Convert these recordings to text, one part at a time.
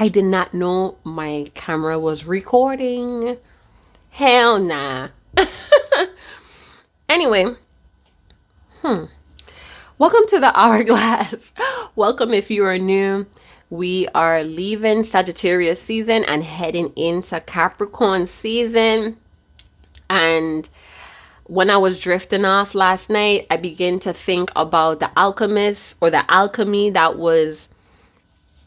I did not know my camera was recording. Hell nah. Anyway, welcome to the Hourglass. Welcome if you are new. We are leaving Sagittarius season and heading into Capricorn season. And when I was drifting off last night, I began to think about the alchemist or the alchemy that was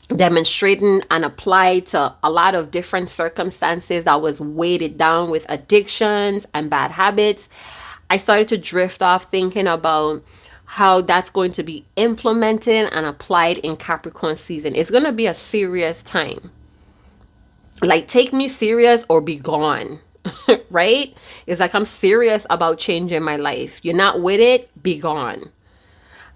demonstrating and applied to a lot of different circumstances that was weighted down with addictions and bad habits. I started to drift off thinking about how that's going to be implemented and applied in Capricorn season. It's going to be a serious time. Like, take me serious or be gone. Right? It's like, I'm serious about changing my life. You're not with it, be gone.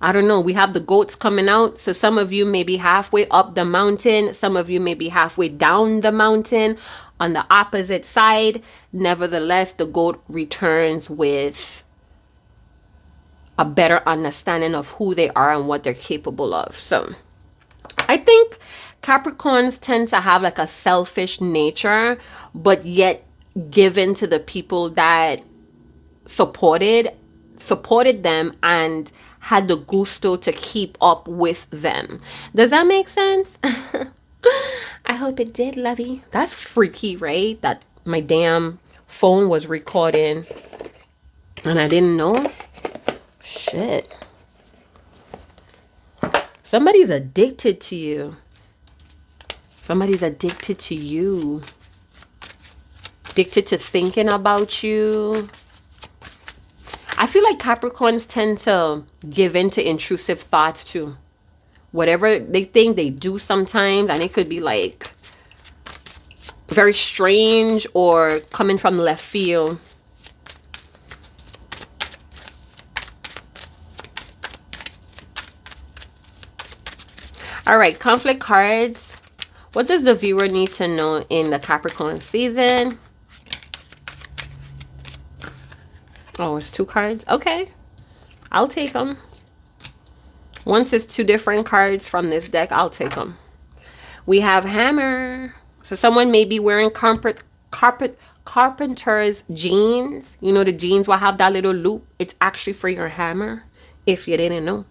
I don't know. We have the goats coming out. So some of you may be halfway up the mountain. Some of you may be halfway down the mountain on the opposite side. Nevertheless, the goat returns with a better understanding of who they are and what they're capable of. So I think Capricorns tend to have like a selfish nature, but yet given to the people that supported them and had the gusto to keep up with them. Does that make sense? I hope it did, lovey. That's freaky, right? That my damn phone was recording and I didn't know. Shit. Somebody's addicted to you. Somebody's addicted to you. Addicted to thinking about you. I feel like Capricorns tend to give in to intrusive thoughts too. Whatever they think, they do sometimes, and it could be like very strange or coming from left field. All right, conflict cards. What does the viewer need to know in the Capricorn season? Oh, it's 2 cards. Okay, I'll take them. Once it's 2 different cards from this deck, I'll take them. We have hammer. So someone may be wearing carpenter's jeans. You know, the jeans will have that little loop. It's actually for your hammer, if you didn't know.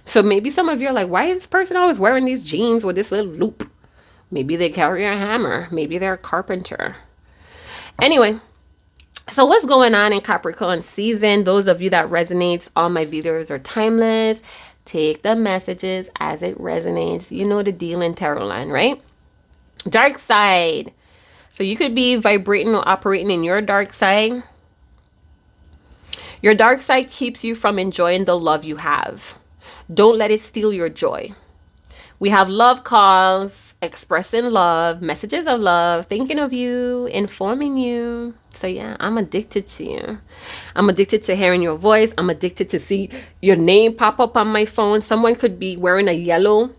So maybe some of you are like, why is this person always wearing these jeans with this little loop? Maybe they carry a hammer. Maybe they're a carpenter. Anyway, so what's going on in Capricorn season? Those of you that resonates, all my videos are timeless. Take the messages as it resonates. You know the deal in tarot line, right? Dark side. So you could be vibrating or operating in your dark side. Your dark side keeps you from enjoying the love you have. Don't let it steal your joy. We have love calls, expressing love, messages of love, thinking of you, informing you. So yeah, I'm addicted to you. I'm addicted to hearing your voice. I'm addicted to see your name pop up on my phone. Someone could be wearing a yellow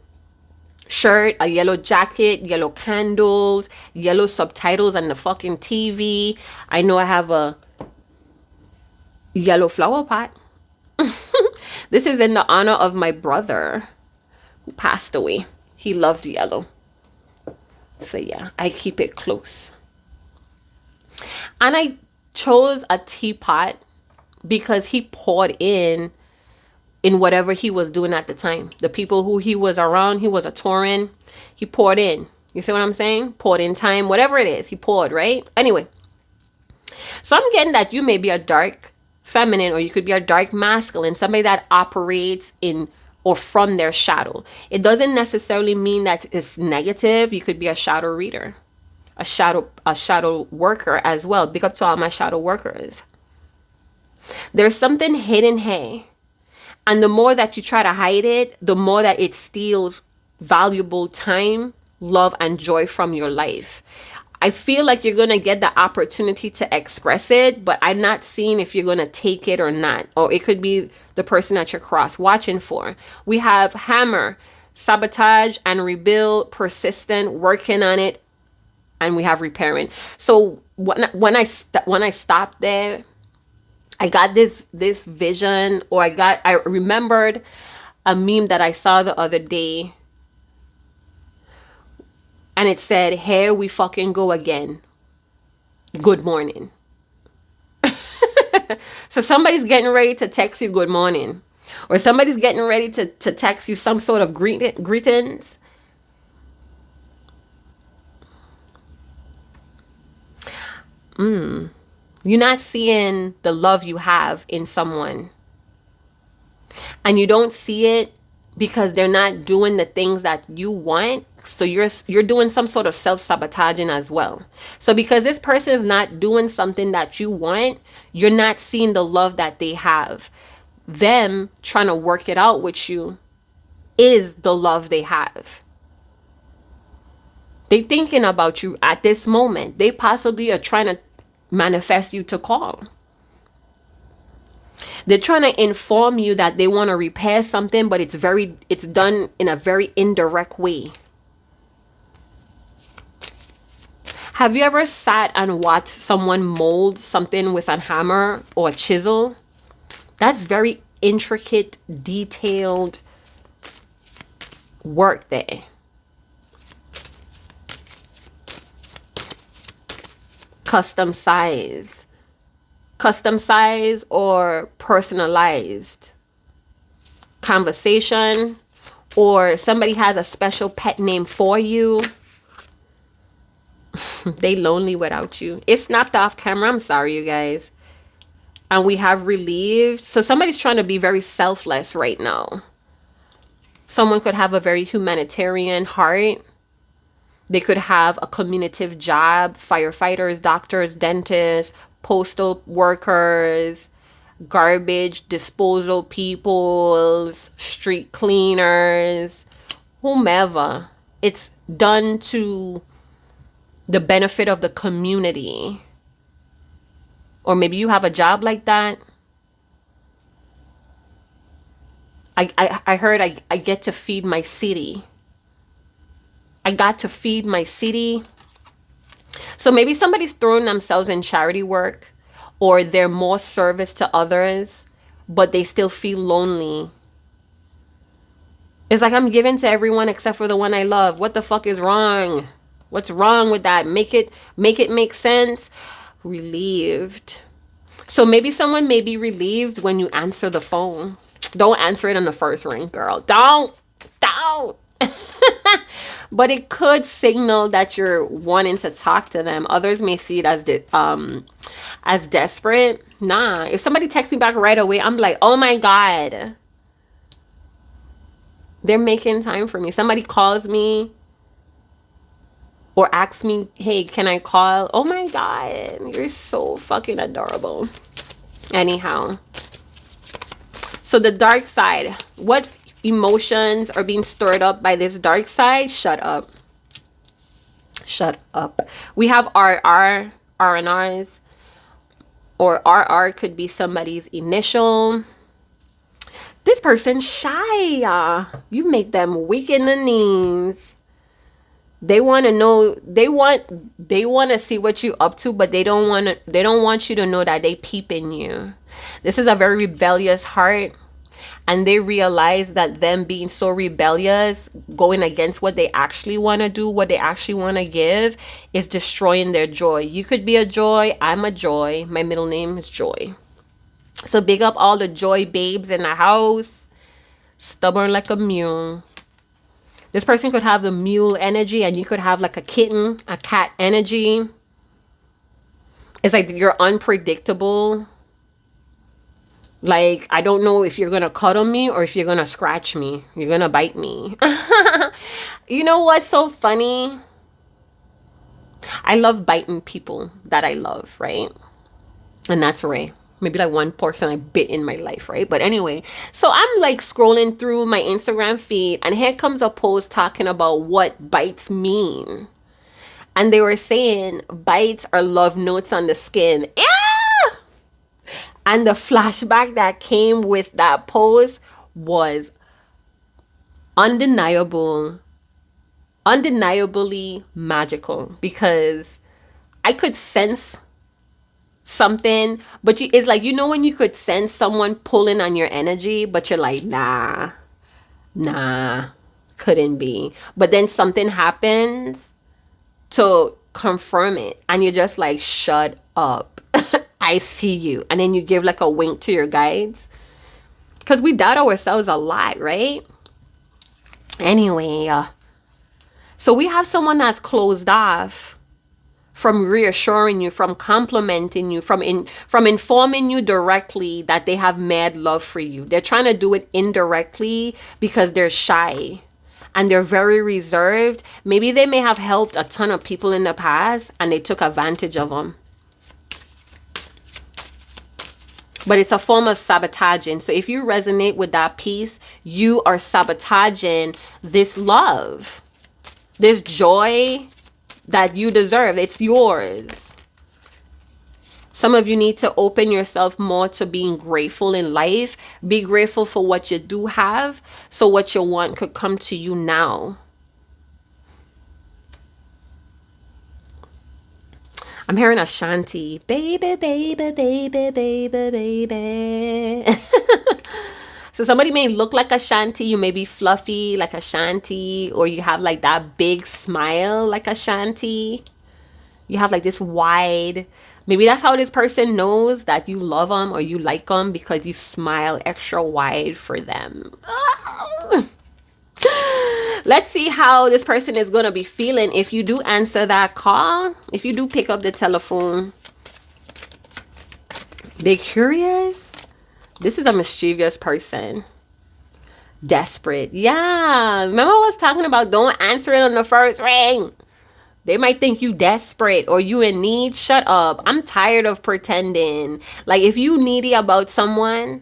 shirt, a yellow jacket, yellow candles, yellow subtitles on the fucking TV. I know I have a yellow flower pot. This is in the honor of my brother who passed away. He loved yellow. So yeah, I keep it close. And I chose a teapot because he poured in whatever he was doing at the time. The people who he was around, he was a Tauran. He poured in. You see what I'm saying? Poured in time, whatever it is, he poured, right? Anyway, so I'm getting that you may be a dark feminine or you could be a dark masculine, somebody that operates in or from their shadow. It doesn't necessarily mean that it's negative. You could be a shadow reader, a shadow worker as well. Big up to all my shadow workers. There's something hidden here. And the more that you try to hide it, the more that it steals valuable time, love, and joy from your life. I feel like you're going to get the opportunity to express it, but I'm not seeing if you're going to take it or not. Or it could be the person that you're cross watching for. We have hammer, sabotage and rebuild, persistent, working on it, and we have repairing. So when I stopped there, I got this vision, or I remembered a meme that I saw the other day and it said, "Here we fucking go again. Good morning." So somebody's getting ready to text you good morning, or somebody's getting ready to text you some sort of greetings. You're not seeing the love you have in someone, and you don't see it because they're not doing the things that you want. So you're doing some sort of self-sabotaging as well. So because this person is not doing something that you want, you're not seeing the love that they have. Them trying to work it out with you is the love they have. They thinking about you at this moment. They possibly are trying to manifest you to call. They're trying to inform you that they want to repair something, but it's done in a very indirect way. Have you ever sat and watched someone mold something with a hammer or a chisel? That's very intricate, detailed work there. Custom size or personalized conversation, or somebody has a special pet name for you. They lonely without you. It snapped off camera. I'm sorry, you guys. And we have relieved. So somebody's trying to be very selfless right now. Someone could have a very humanitarian heart. They could have a communicative job, firefighters, doctors, dentists, postal workers, garbage disposal people, street cleaners, whomever. It's done to the benefit of the community. Or maybe you have a job like that. I heard I get to feed my city. I got to feed my city. So maybe somebody's throwing themselves in charity work, or they're more service to others, but they still feel lonely. It's like, I'm giving to everyone except for the one I love. What the fuck is wrong? What's wrong with that? Make it make sense. Relieved. So maybe someone may be relieved when you answer the phone. Don't answer it on the first ring, girl. Don't. But it could signal that you're wanting to talk to them. Others may see it as desperate. Nah. If somebody texts me back right away, I'm like, oh my God. They're making time for me. Somebody calls me or asks me, hey, can I call? Oh my God. You're so fucking adorable. Anyhow. So the dark side. What emotions are being stirred up by this dark side? Shut up. We have R&Rs, or RR could be somebody's initial. This person's shy. You make them weak in the knees. They want to know, they want to see what you up to, but they don't want you to know that they peeping you. This is a very rebellious heart. And they realize that them being so rebellious, going against what they actually want to do, what they actually want to give, is destroying their joy. You could be a joy. I'm a joy. My middle name is Joy. So big up all the joy babes in the house. Stubborn like a mule. This person could have the mule energy, and you could have like a kitten, a cat energy. It's like you're unpredictable. Like, I don't know if you're going to cuddle me or if you're going to scratch me. You're going to bite me. You know what's so funny? I love biting people that I love, right? And that's Ray. Maybe like one person I bit in my life, right? But anyway, so I'm like scrolling through my Instagram feed, and here comes a post talking about what bites mean. And they were saying bites are love notes on the skin. Yeah! And the flashback that came with that post was undeniably magical, because I could sense something, but it's like, you know, when you could sense someone pulling on your energy, but you're like, nah, couldn't be. But then something happens to confirm it. And you're just like, shut up. I see you. And then you give like a wink to your guides. Because we doubt ourselves a lot, right? Anyway, so we have someone that's closed off from reassuring you, from complimenting you, from informing you directly that they have mad love for you. They're trying to do it indirectly because they're shy and they're very reserved. Maybe they may have helped a ton of people in the past and they took advantage of them. But it's a form of sabotaging. So if you resonate with that piece, you are sabotaging this love, this joy that you deserve. It's yours. Some of you need to open yourself more to being grateful in life. Be grateful for what you do have, so what you want could come to you now. I'm hearing Ashanti. Baby, baby, baby, baby, baby. So somebody may look like Ashanti. You may be fluffy like Ashanti, or you have like that big smile like Ashanti. You have like this wide. Maybe that's how this person knows that you love them or you like them, because you smile extra wide for them. Let's see how this person is going to be feeling if you do answer that call. If you do pick up the telephone. They're curious. This is a mischievous person. Desperate. Yeah. Remember I was talking about don't answer it on the first ring. They might think you desperate or you in need. Shut up. I'm tired of pretending. Like if you needy about someone,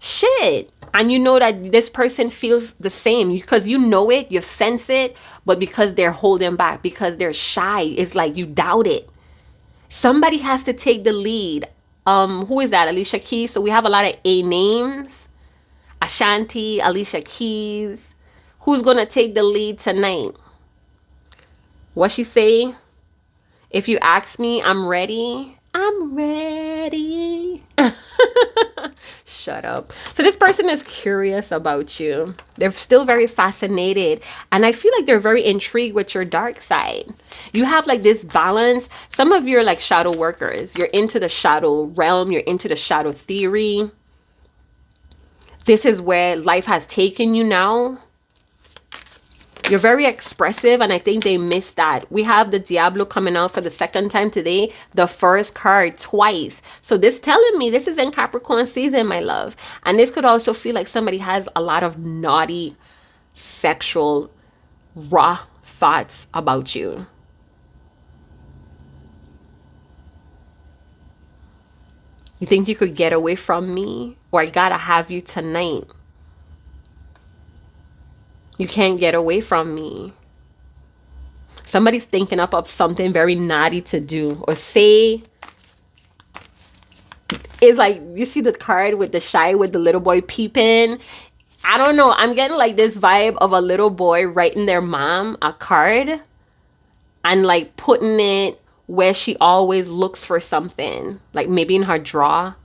shit. And you know that this person feels the same because you know it, you sense it, but because they're holding back, because they're shy, it's like you doubt it. Somebody has to take the lead. Who is that? Alicia Keys. So we have a lot of A names. Ashanti, Alicia Keys. Who's gonna take the lead tonight? What she say? If you ask me, I'm ready. I'm ready. Shut up. So this person is curious about you. They're still very fascinated. And I feel like they're very intrigued with your dark side. You have like this balance. Some of you are like shadow workers. You're into the shadow realm. You're into the shadow theory. This is where life has taken you now. You're very expressive, and I think they missed that. We have the Diablo coming out for the second time today. The first card twice. So this telling me this is in Capricorn season, my love. And this could also feel like somebody has a lot of naughty, sexual, raw thoughts about you. You think you could get away from me? Or I gotta have you tonight. You can't get away from me. Somebody's thinking up of something very naughty to do or say. It's like, you see the card with the shy, with the little boy peeping. I don't know. I'm getting like this vibe of a little boy writing their mom a card and like putting it where she always looks for something. Like maybe in her drawer.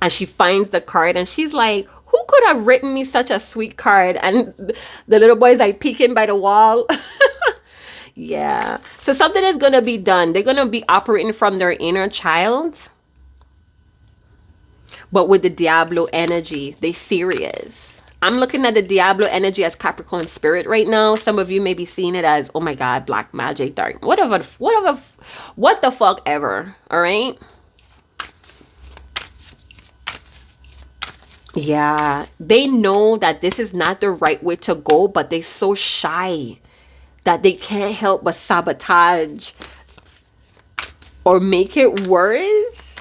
And she finds the card and she's like, who could have written me such a sweet card? And the little boy's like peeking by the wall. Yeah. So something is going to be done. They're going to be operating from their inner child. But with the Diablo energy, they serious. I'm looking at the Diablo energy as Capricorn spirit right now. Some of you may be seeing it as, oh my God, black magic, dark. What the fuck ever. All right. Yeah, they know that this is not the right way to go, but they're so shy that they can't help but sabotage or make it worse.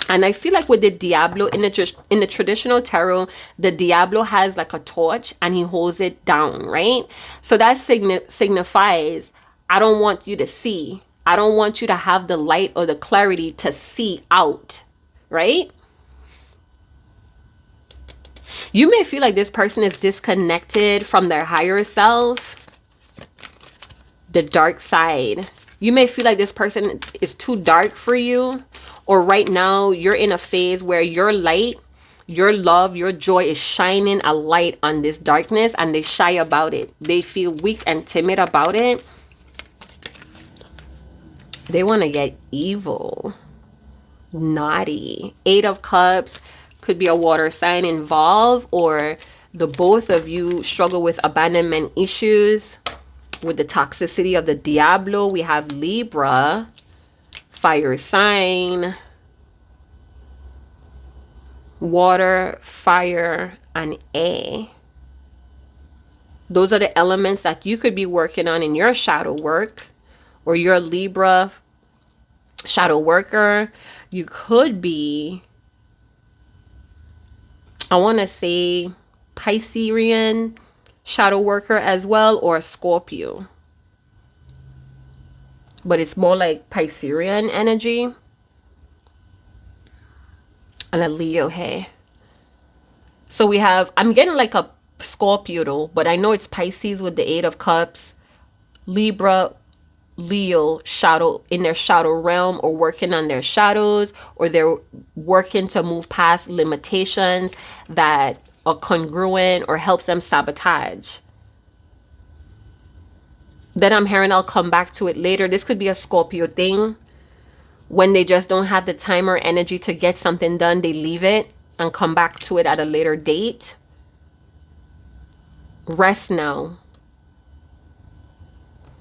And I feel like with the Diablo in the traditional tarot, the Diablo has like a torch and he holds it down, right? So that signifies, I don't want you to see. I don't want you to have the light or the clarity to see out, right? You may feel like this person is disconnected from their higher self, the dark side. You may feel like this person is too dark for you, or right now you're in a phase where your light, your love, your joy is shining a light on this darkness, and they shy about it. They feel weak and timid about it. They want to get evil, naughty. 8 of Cups could be a water sign involved, or the both of you struggle with abandonment issues. With the toxicity of the Diablo, we have Libra, fire sign, water, fire, and air. Those are the elements that you could be working on in your shadow work, or your Libra shadow worker. You could be, I want to say, Piscean shadow worker as well, or Scorpio. But it's more like Piscean energy. And a Leo here. So we have, I'm getting like a Scorpio though, but I know it's Pisces with the 8 of Cups. Libra, Leo, shadow in their shadow realm, or working on their shadows, or they're working to move past limitations that are congruent or helps them sabotage. Then I'm hearing, I'll come back to it later, this could be a Scorpio thing. When they just don't have the time or energy to get something done, they leave it and come back to it at a later date. Rest now.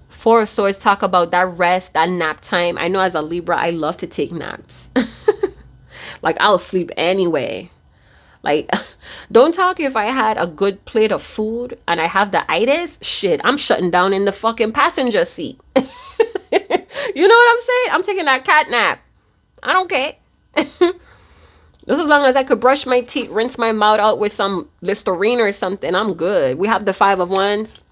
4 of Swords talk about that rest, that nap time. I know as a Libra, I love to take naps. Like, I'll sleep anyway. Like, don't talk if I had a good plate of food and I have the itis. Shit, I'm shutting down in the fucking passenger seat. You know what I'm saying? I'm taking that cat nap. I don't care. Just as long as I could brush my teeth, rinse my mouth out with some Listerine or something, I'm good. We have the 5 of Wands.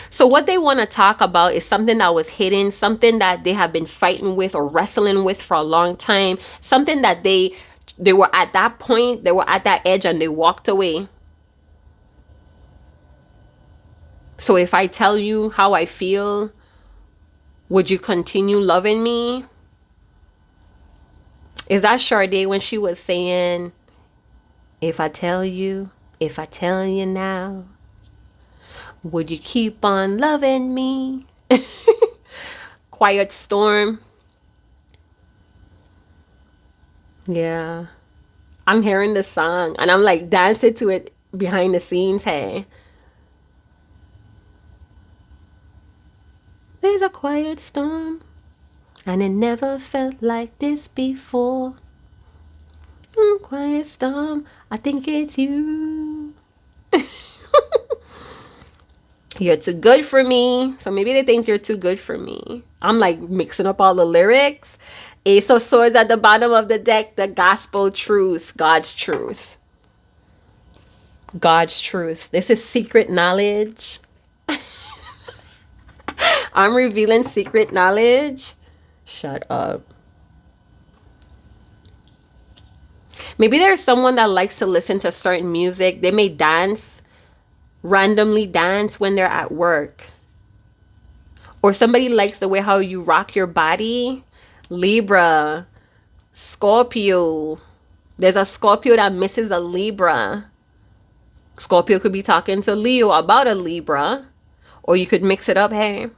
So what they want to talk about is something that was hidden, something that they have been fighting with or wrestling with for a long time, something that they were at that point, they were at that edge and they walked away. So if I tell you how I feel, would you continue loving me? Is that Sade when she was saying, if I tell you now, would you keep on loving me? Quiet Storm. Yeah. I'm hearing the song and I'm like dancing to it behind the scenes. Hey. There's a quiet storm, and it never felt like this before. Quiet storm, I think it's you. You're too good for me. So maybe they think you're too good for me. I'm like mixing up all the lyrics. Ace of Swords at the bottom of the deck, the gospel truth, God's truth. God's truth. This is secret knowledge. I'm revealing secret knowledge. Shut up. Maybe there's someone that likes to listen to certain music. They may dance, randomly dance when they're at work. Or somebody likes the way how you rock your body. Libra, Scorpio. There's a Scorpio that misses a Libra. Scorpio could be talking to Leo about a Libra. Or you could mix it up, hey.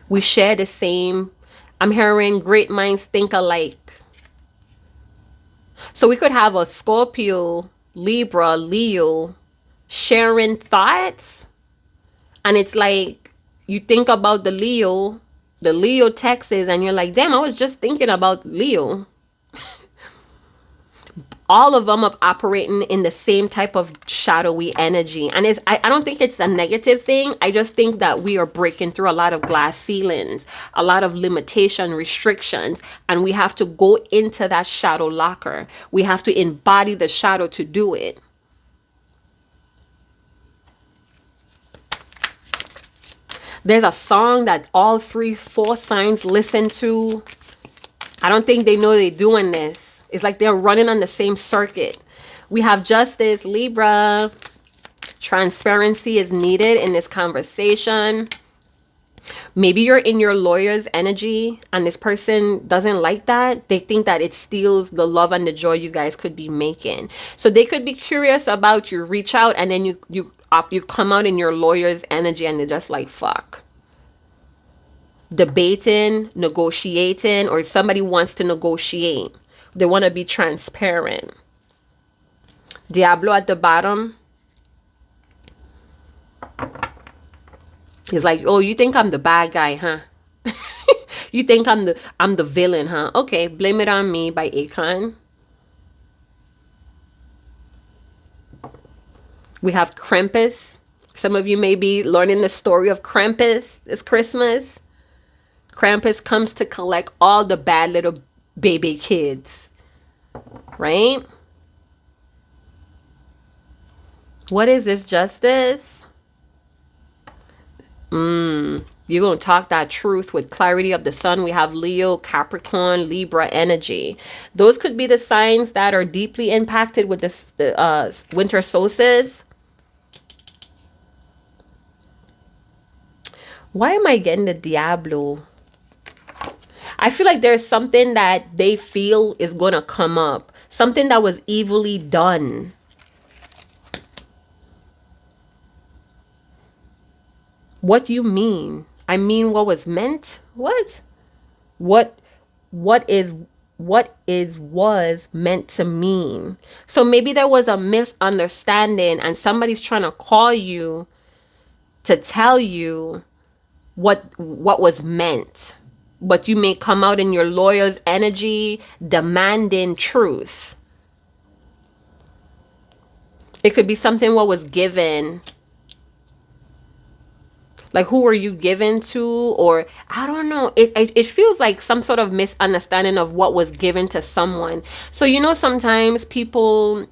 We share the same. I'm hearing great minds think alike. So we could have a Scorpio, Libra, Leo sharing thoughts. And it's like you think about the Leo texts, and you're like, damn, I was just thinking about Leo. All of them are operating in the same type of shadowy energy. And I don't think it's a negative thing. I just think that we are breaking through a lot of glass ceilings, a lot of limitation, restrictions, and we have to go into that shadow locker. We have to embody the shadow to do it. There's a song that all 3-4 signs listen to. I don't think they know they're doing this. It's like they're running on the same circuit. We have Justice, Libra. Transparency is needed in this conversation. Maybe you're in your lawyer's energy and this person doesn't like that. They think that it steals the love and the joy you guys could be making. So they could be curious about you, reach out, and then you come out in your lawyer's energy and they're just like, fuck. Debating, negotiating, or somebody wants to negotiate. They want to be transparent. Diablo at the bottom. He's like, oh, you think I'm the bad guy, huh? You think I'm the villain, huh? Okay, Blame It on Me by Akon. We have Krampus. Some of you may be learning the story of Krampus this Christmas. Krampus comes to collect all the bad little baby kids, right? What is this, Justice? You're going to talk that truth with clarity of the sun. We have Leo, Capricorn, Libra energy. Those could be the signs that are deeply impacted with this winter solstice. Why am I getting the Diablo? I feel like there's something that they feel is going to come up. Something that was evilly done. What do you mean? I mean what was meant? What is was meant to mean? So maybe there was a misunderstanding and somebody's trying to call you to tell you what was meant. But you may come out in your lawyer's energy demanding truth. It could be something what was given. Like, who were you given to? Or I don't know. It feels like some sort of misunderstanding of what was given to someone. So, sometimes people,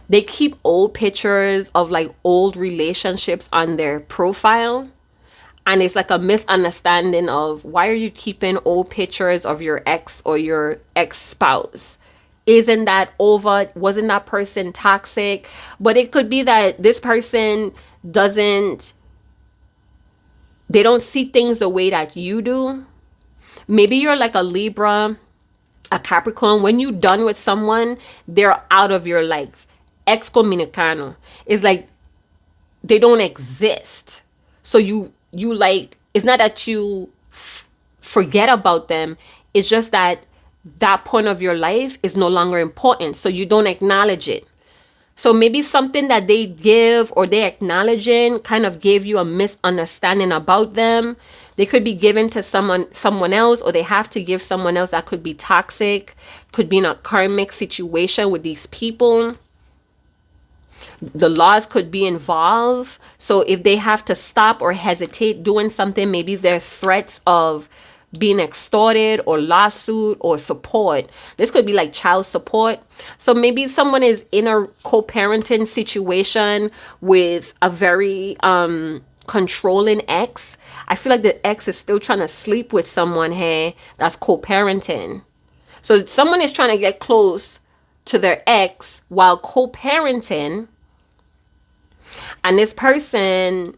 they keep old pictures of like old relationships on their profile. And it's like a misunderstanding of, why are you keeping old pictures of your ex or your ex-spouse? Isn't that over? Wasn't that person toxic? But it could be that this person they don't see things the way that you do. Maybe you're like a Libra, a Capricorn. When you're done with someone, they're out of your life. Excommunicano. It's like they don't exist. So you like, it's not that you forget about them. It's just that point of your life is no longer important. So you don't acknowledge it. So maybe something that they give or they acknowledging kind of gave you a misunderstanding about them. They could be given to someone else, or they have to give someone else that could be toxic, could be in a karmic situation with these people. The laws could be involved. So if they have to stop or hesitate doing something, maybe they're threats of being extorted or lawsuit or support. This could be like child support. So maybe someone is in a co-parenting situation with a very controlling ex. I feel like the ex is still trying to sleep with someone here that's co-parenting. So someone is trying to get close to their ex while co-parenting, and this person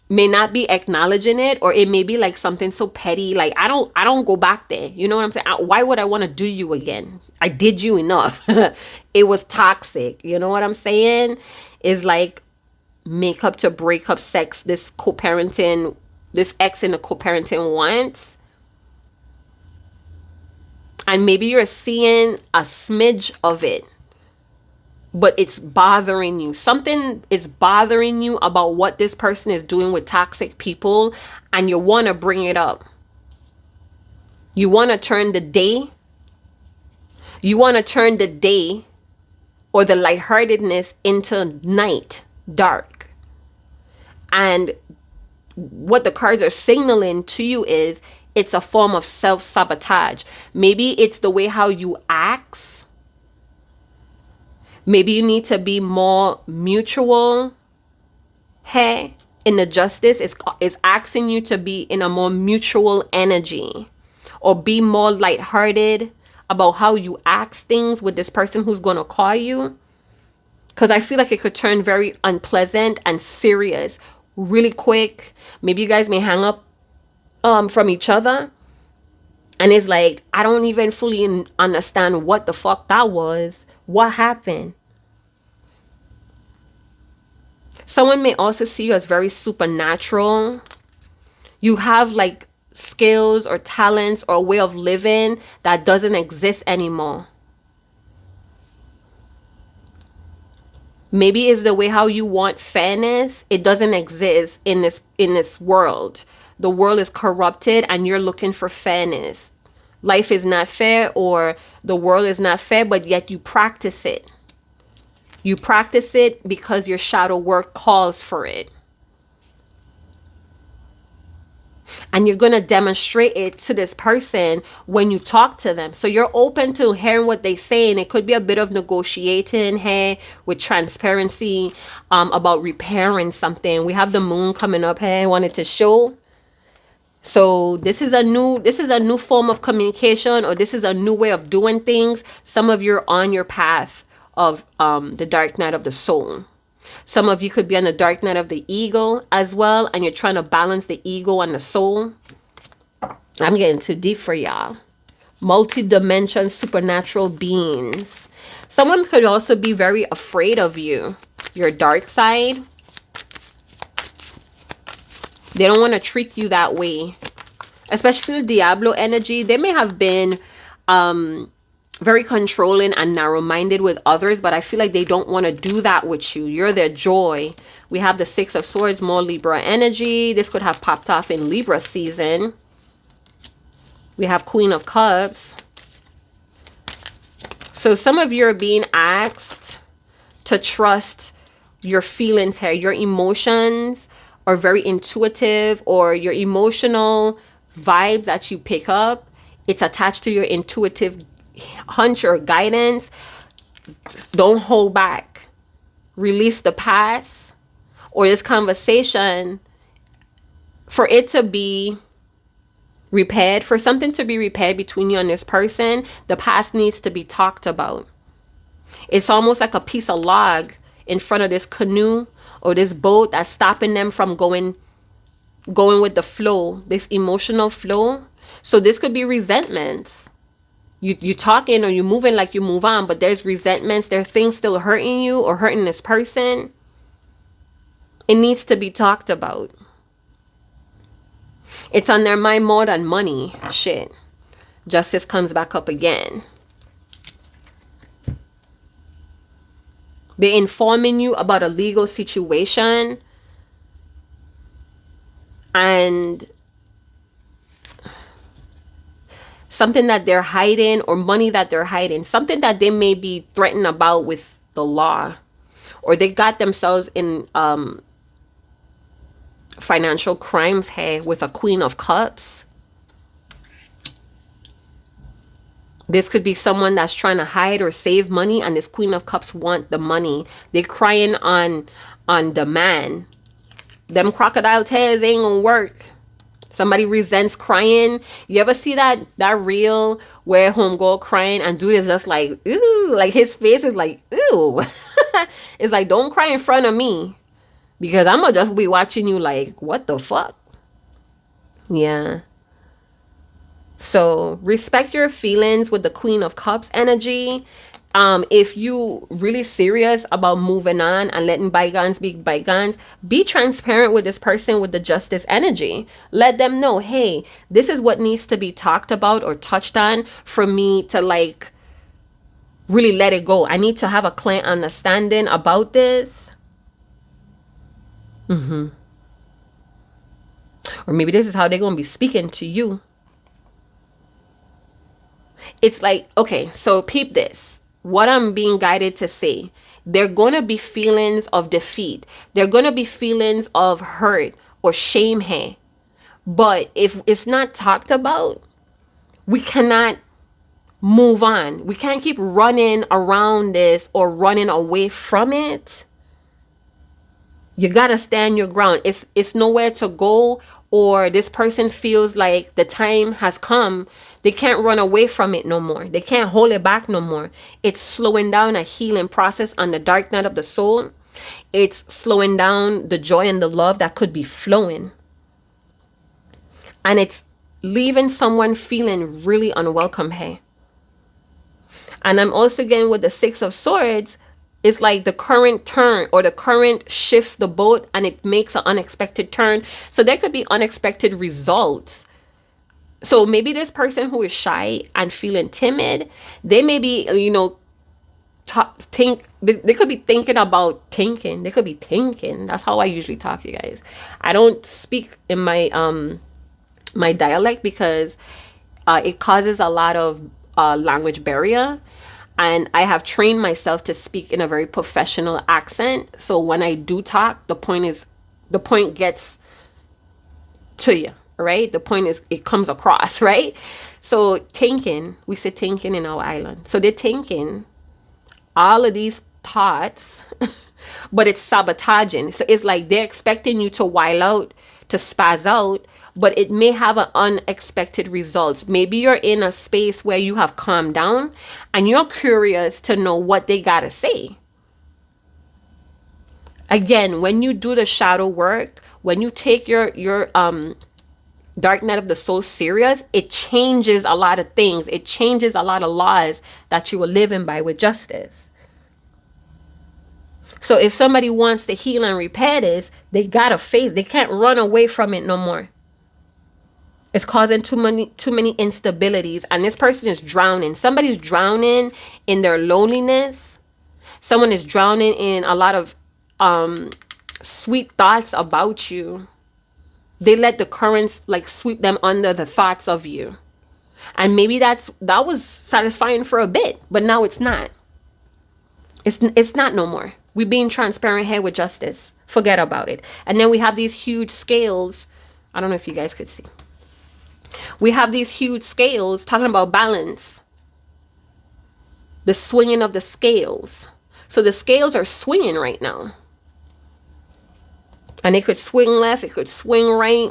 may not be acknowledging it, or it may be like something so petty, like I don't go back there. You know what I'm saying? Why would I want to do you again? I did you enough. It was toxic. You know what I'm saying? Is like make up to break up sex this ex in the co-parenting wants. And maybe you're seeing a smidge of it, but it's bothering you. Something is bothering you about what this person is doing with toxic people, and you want to bring it up. You want to turn the day. You want to turn the day or the lightheartedness into night, dark. And what the cards are signaling to you is it's a form of self-sabotage. Maybe it's the way how you act. Maybe you need to be more mutual. Hey, in the justice is asking you to be in a more mutual energy, or be more lighthearted about how you ask things with this person who's going to call you. Because I feel like it could turn very unpleasant and serious really quick. Maybe you guys may hang up from each other. And it's like, I don't even fully understand what the fuck that was. What happened? Someone may also see you as very supernatural. You have like skills or talents or a way of living that doesn't exist anymore. Maybe it's the way how you want fairness. It doesn't exist in this world. The world is corrupted and you're looking for fairness. Life is not fair or the world is not fair, but yet you practice it. You practice it because your shadow work calls for it. And you're going to demonstrate it to this person when you talk to them. So you're open to hearing what they say. And it could be a bit of negotiating here with transparency about repairing something. We have the moon coming up here. I wanted to show. So this is a new form of communication, or this is a new way of doing things. Some of you are on your path of the dark night of the soul. Some of you could be on the dark night of the ego as well, and you're trying to balance the ego and the soul. I'm getting too deep for y'all. Multi-dimension supernatural beings. Someone could also be very afraid of you, your dark side. They don't want to treat you that way. Especially the Diablo energy. They may have been very controlling and narrow-minded with others, but I feel like they don't want to do that with you. You're their joy. We have the Six of Swords, more Libra energy. This could have popped off in Libra season. We have Queen of Cups. So some of you are being asked to trust your feelings here. Your emotions are very intuitive, or your emotional vibes that you pick up, it's attached to your intuitive hunch or guidance. Don't hold back. Release the past or this conversation. For it to be repaired, for something to be repaired between you and this person, the past needs to be talked about. It's almost like a piece of log in front of this canoe or this boat that's stopping them from going with the flow, this emotional flow. So this could be resentments. You talking or you moving like you move on, but there's resentments. There are things still hurting you or hurting this person. It needs to be talked about. It's on their mind more than money. Shit. Justice comes back up again. They're informing you about a legal situation. And something that they're hiding, or money that they're hiding, something that they may be threatened about with the law, or they got themselves in financial crimes here with a Queen of Cups. This could be someone that's trying to hide or save money, and this Queen of Cups want the money. They're crying on demand. Them crocodile tears ain't gonna work. Somebody resents crying. You ever see that reel where homegirl crying and dude is just like, ooh, like his face is like, ooh. It's like, don't cry in front of me, because I'm gonna just be watching you like, what the fuck? Yeah. So respect your feelings with the Queen of Cups energy. If you really serious about moving on and letting bygones be bygones, be transparent with this person with the Justice energy. Let them know, hey, this is what needs to be talked about or touched on for me to like really let it go. I need to have a clear understanding about this. Or maybe this is how they're going to be speaking to you. It's like, okay, so peep this. What I'm being guided to say, there are going to be feelings of defeat. There are going to be feelings of hurt or shame here. But if it's not talked about, we cannot move on. We can't keep running around this or running away from it. You got to stand your ground. It's nowhere to go, or this person feels like the time has come. They can't run away from it no more. They can't hold it back no more. It's slowing down a healing process on the dark night of the soul. It's slowing down the joy and the love that could be flowing. And it's leaving someone feeling really unwelcome, hey. And I'm also getting with the Six of Swords, it's like the current turn, or the current shifts the boat and it makes an unexpected turn. So there could be unexpected results. So maybe this person who is shy and feeling timid, they may be, they could be thinking about thinking. They could be thinking. That's how I usually talk, you guys. I don't speak in my my dialect because it causes a lot of language barrier, and I have trained myself to speak in a very professional accent. So when I do talk, the point gets to you, right? The point is, it comes across, right? So thinking, we say thinking in our island. So they're thinking all of these thoughts, but it's sabotaging. So it's like they're expecting you to while out, to spaz out, but it may have an unexpected results. Maybe you're in a space where you have calmed down and you're curious to know what they gotta say. Again, when you do the shadow work, when you take your dark night of the soul serious, it changes a lot of things. It changes a lot of laws that you were living by with justice. So if somebody wants to heal and repair this, they gotta face. They can't run away from it no more. It's causing too many instabilities, and this person is drowning. Somebody's drowning in their loneliness. Someone is drowning in a lot of sweet thoughts about you. They let the currents like sweep them under the thoughts of you. And maybe that was satisfying for a bit, but now it's not. It's not no more. We're being transparent here with justice. Forget about it. And then we have these huge scales. I don't know if you guys could see. We have these huge scales talking about balance. The swinging of the scales. So the scales are swinging right now. And it could swing left, it could swing right.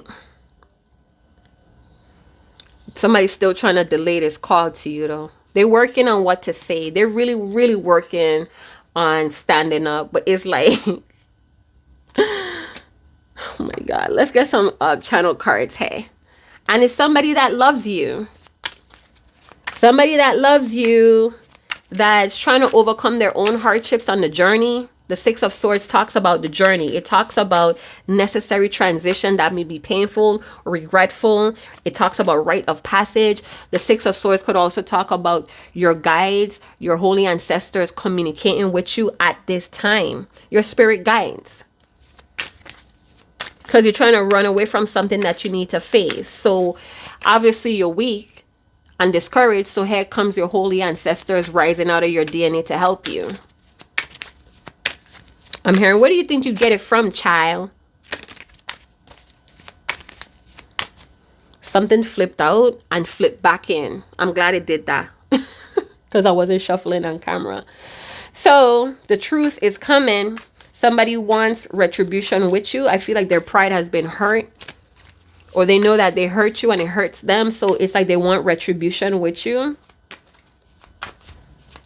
Somebody's still trying to delay this call to you, though. They're working on what to say. They're really, really working on standing up. But it's like, oh my God. Let's get some channel cards, hey. And it's somebody that loves you. Somebody that loves you, that's trying to overcome their own hardships on the journey. The Six of Swords talks about the journey. It talks about necessary transition that may be painful or regretful. It talks about rite of passage. The Six of Swords could also talk about your guides, your holy ancestors communicating with you at this time. Your spirit guides. Because you're trying to run away from something that you need to face. So obviously you're weak and discouraged. So here comes your holy ancestors rising out of your DNA to help you. I'm hearing, where do you think you get it from, child? Something flipped out and flipped back in. I'm glad it did that. Because I wasn't shuffling on camera. So the truth is coming. Somebody wants retribution with you. I feel like their pride has been hurt. Or they know that they hurt you and it hurts them. So it's like they want retribution with you.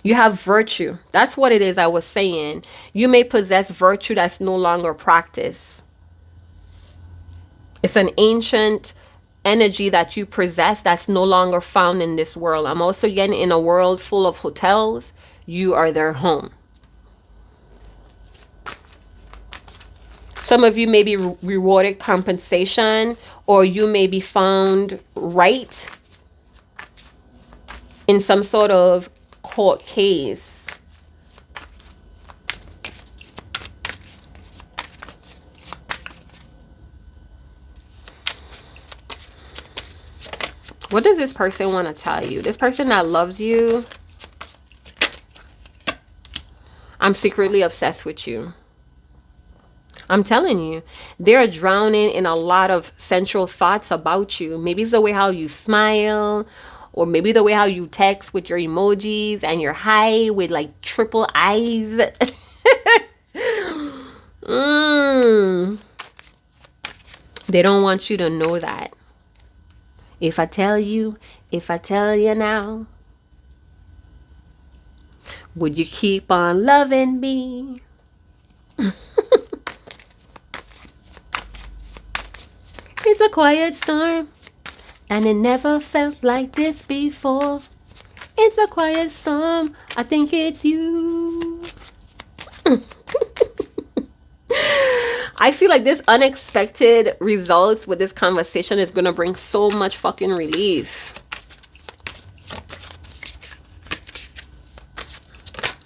You have virtue. That's what it is I was saying. You may possess virtue that's no longer practiced. It's an ancient energy that you possess that's no longer found in this world. I'm also getting in a world full of hotels. You are their home. Some of you may be rewarded compensation, or you may be found right in some sort of court case. What does this person want to tell you? This person that loves you, I'm secretly obsessed with you. I'm telling you, they're drowning in a lot of central thoughts about you. Maybe it's the way how you smile, or maybe the way how you text with your emojis and your hi with like triple eyes. They don't want you to know that. If I tell you now, would you keep on loving me? It's a quiet storm, and it never felt like this before. It's a quiet storm, I think it's you. I feel like this unexpected results with this conversation is going to bring so much fucking relief.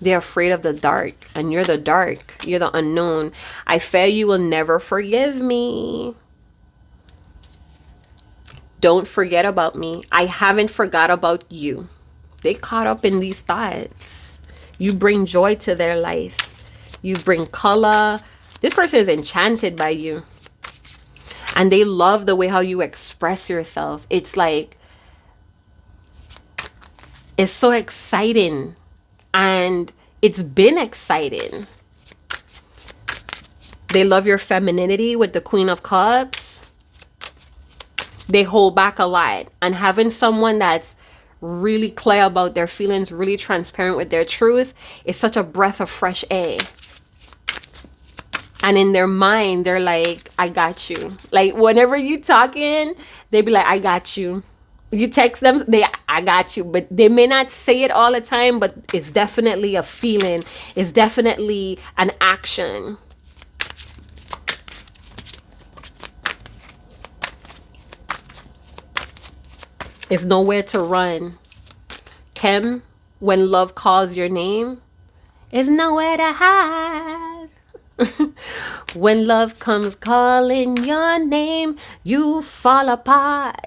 They're afraid of the dark, and you're the dark. You're the unknown. I fear you will never forgive me. Don't forget about me. I haven't forgot about you. They caught up in these thoughts. You bring joy to their life. You bring color. This person is enchanted by you. And they love the way how you express yourself. It's like, it's so exciting. And it's been exciting. They love your femininity with the Queen of Cups. They hold back a lot. And having someone that's really clear about their feelings, really transparent with their truth, is such a breath of fresh air. And in their mind, they're like, I got you. Like, whenever you talking, they be like, I got you. You text them, I got you. But they may not say it all the time, but it's definitely a feeling. It's definitely an action. It's nowhere to run. Kim, when love calls your name, there's nowhere to hide. When love comes calling your name, you fall apart.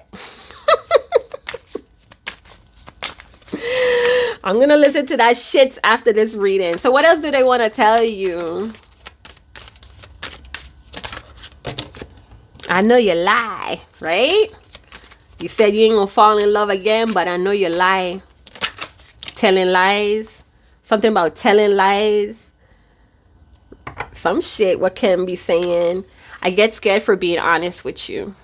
I'm going to listen to that shit after this reading. So what else do they want to tell you? I know you lie, right? You said you ain't going to fall in love again, but I know you lie. Telling lies. Something about telling lies. Some shit what Kim be saying. I get scared for being honest with you.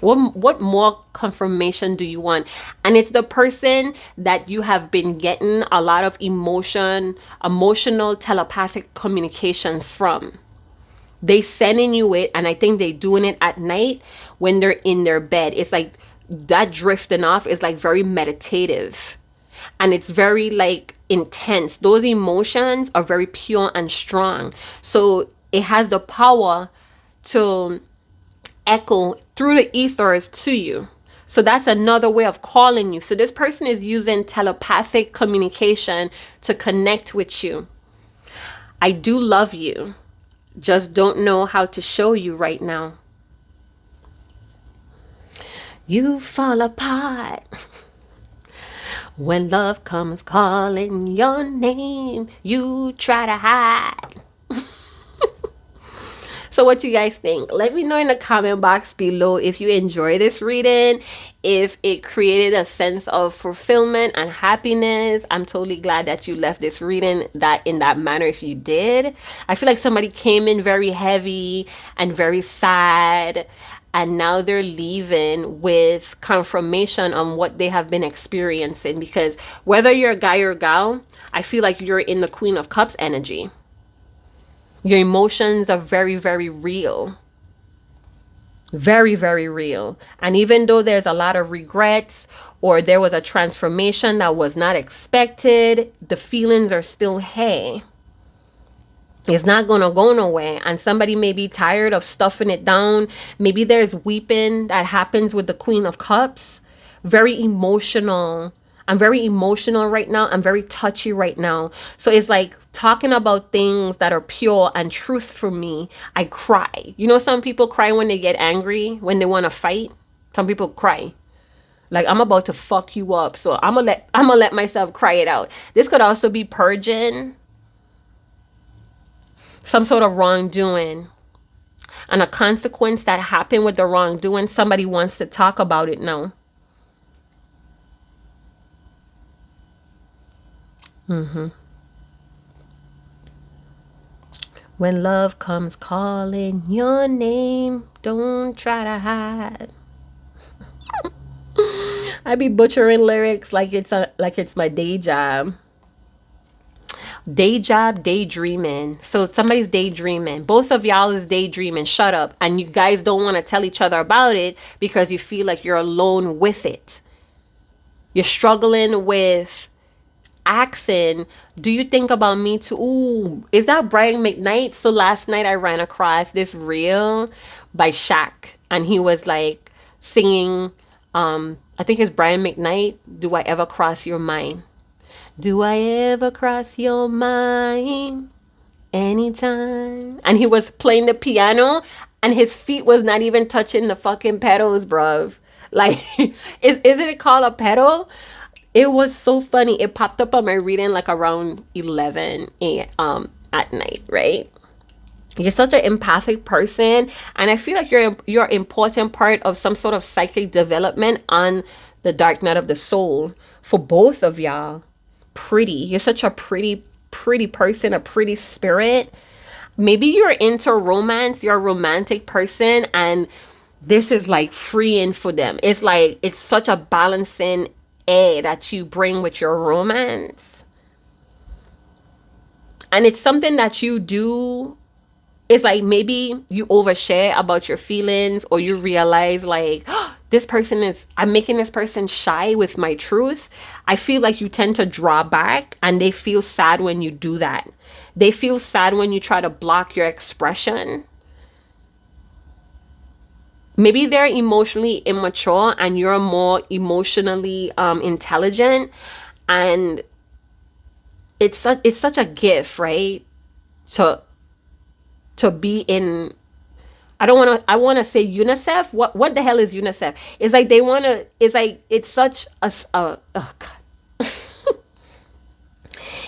What more confirmation do you want? And it's the person that you have been getting a lot of emotional telepathic communications from. They sending you it, and I think they doing it at night when they're in their bed. It's like that drifting off is like very meditative. And it's very like intense. Those emotions are very pure and strong. So it has the power to echo through the ethers to you. So that's another way of calling you. So this person is using telepathic communication to connect with you. I do love you. Just don't know how to show you right now. You fall apart. When love comes calling your name, you try to hide. So what you guys think? Let me know in the comment box below if you enjoy this reading, if it created a sense of fulfillment and happiness. I'm totally glad that you left this reading in that manner if you did. I feel like somebody came in very heavy and very sad, and now they're leaving with confirmation on what they have been experiencing. Because whether you're a guy or gal, I feel like you're in the Queen of Cups energy. Your emotions are very, very real. Very, very real. And even though there's a lot of regrets or there was a transformation that was not expected, the feelings are still here. It's not going to go nowhere. And somebody may be tired of stuffing it down. Maybe there's weeping that happens with the Queen of Cups. Very emotional. I'm very emotional right now. I'm very touchy right now. So it's like talking about things that are pure and truth for me. I cry. You know, some people cry when they get angry, when they want to fight. Some people cry. Like, I'm about to fuck you up. So I'm gonna let myself cry it out. This could also be purging some sort of wrongdoing. And a consequence that happened with the wrongdoing. Somebody wants to talk about it now. When love comes calling your name, don't try to hide. I be butchering lyrics like it's my day job. Day job, daydreaming. So somebody's daydreaming. Both of y'all is daydreaming. Shut up. And you guys don't want to tell each other about it because you feel like you're alone with it. You're struggling with asking, do you think about me too? Ooh, is that Brian McKnight? So last night I ran across this reel by Shaq, and he was like singing, I think it's Brian McKnight, Do I Ever Cross Your Mind? Do I ever cross your mind? Anytime. And he was playing the piano and his feet was not even touching the fucking pedals, bruv. Like, isn't it called a pedal? It was so funny. It popped up on my reading like around 11 a.m. At night, right? You're such an empathic person, and I feel like you're an important part of some sort of psychic development on the dark night of the soul for both of y'all. You're such a pretty person, a pretty spirit. Maybe you're into romance, you're a romantic person, and this is like freeing for them. It's like it's such a balancing air that you bring with your romance, and it's something that you do. It's like maybe you overshare about your feelings, or you realize like, oh, I'm making this person shy with my truth. I feel like you tend to draw back, and they feel sad when you do that. They feel sad when you try to block your expression. Maybe they're emotionally immature and you're more emotionally intelligent, and it's such a gift, right? To be in, I want to say UNICEF. What the hell is UNICEF? It's like it's such oh God.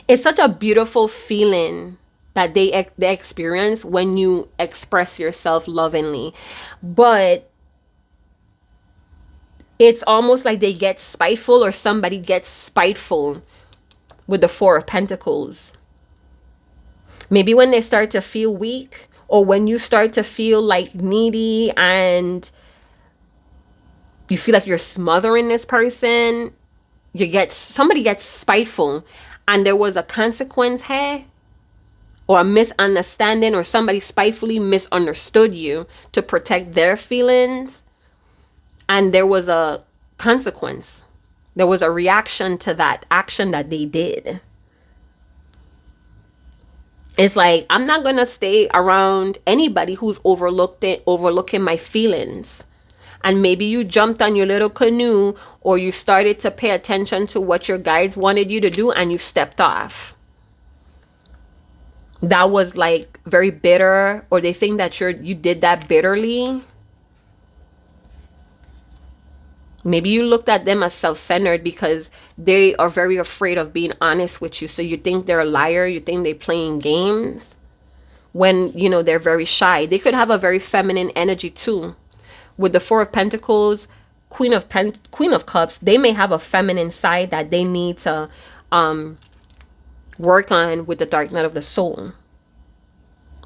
It's such a beautiful feeling that they experience when you express yourself lovingly. But it's almost like they get spiteful, or somebody gets spiteful with the Four of Pentacles. Maybe when they start to feel weak, or when you start to feel like needy and you feel like you're smothering this person, somebody gets spiteful, and there was a consequence here, or a misunderstanding, or somebody spitefully misunderstood you to protect their feelings, and there was a consequence. There was a reaction to that action that they did. It's like, I'm not going to stay around anybody who's overlooking my feelings. And maybe you jumped on your little canoe, or you started to pay attention to what your guides wanted you to do, and you stepped off. That was like very bitter, or they think that you did that bitterly. Maybe you looked at them as self-centered because they are very afraid of being honest with you. So you think they're a liar. You think they're playing games when, they're very shy. They could have a very feminine energy too. With the Four of Pentacles, Queen of Cups, they may have a feminine side that they need to work on with the dark night of the soul.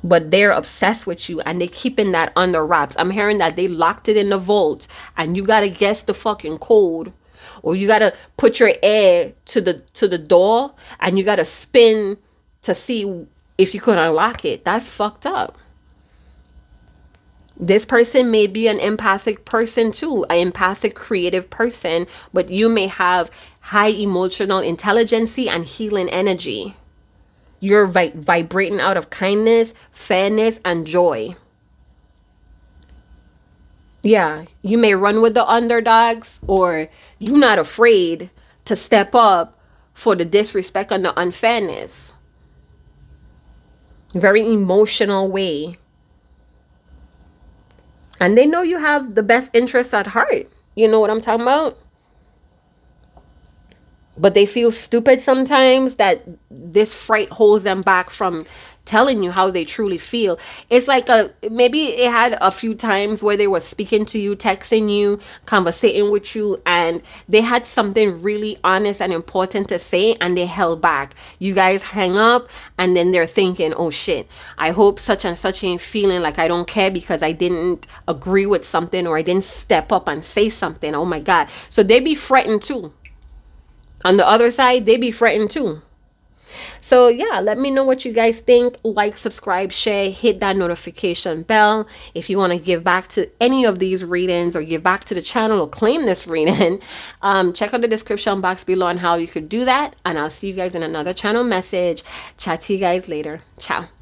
But they're obsessed with you, and they're keeping that under wraps. I'm hearing that they locked it in the vault, and you got to guess the fucking code, or you got to put your ear to the door, and you got to spin to see if you could unlock it. That's fucked up. This person may be an empathic person too, an empathic creative person, but you may have high emotional intelligence and healing energy. You're vibrating out of kindness, fairness, and joy. Yeah, you may run with the underdogs, or you're not afraid to step up for the disrespect and the unfairness. Very emotional way. And they know you have the best interests at heart. You know what I'm talking about? But they feel stupid sometimes, that this fright holds them back from telling you how they truly feel. It's like maybe it had a few times where they were speaking to you, texting you, conversating with you, and they had something really honest and important to say, and they held back. You guys hang up, and then they're thinking, oh shit, I hope such and such ain't feeling like I don't care because I didn't agree with something, or I didn't step up and say something. Oh my God. So they be fretting too. On the other side, they be fretting too. So yeah, let me know what you guys think. Like, subscribe, share, hit that notification bell. If you want to give back to any of these readings or give back to the channel or claim this reading, check out the description box below on how you could do that. And I'll see you guys in another channel message. Chat to you guys later. Ciao.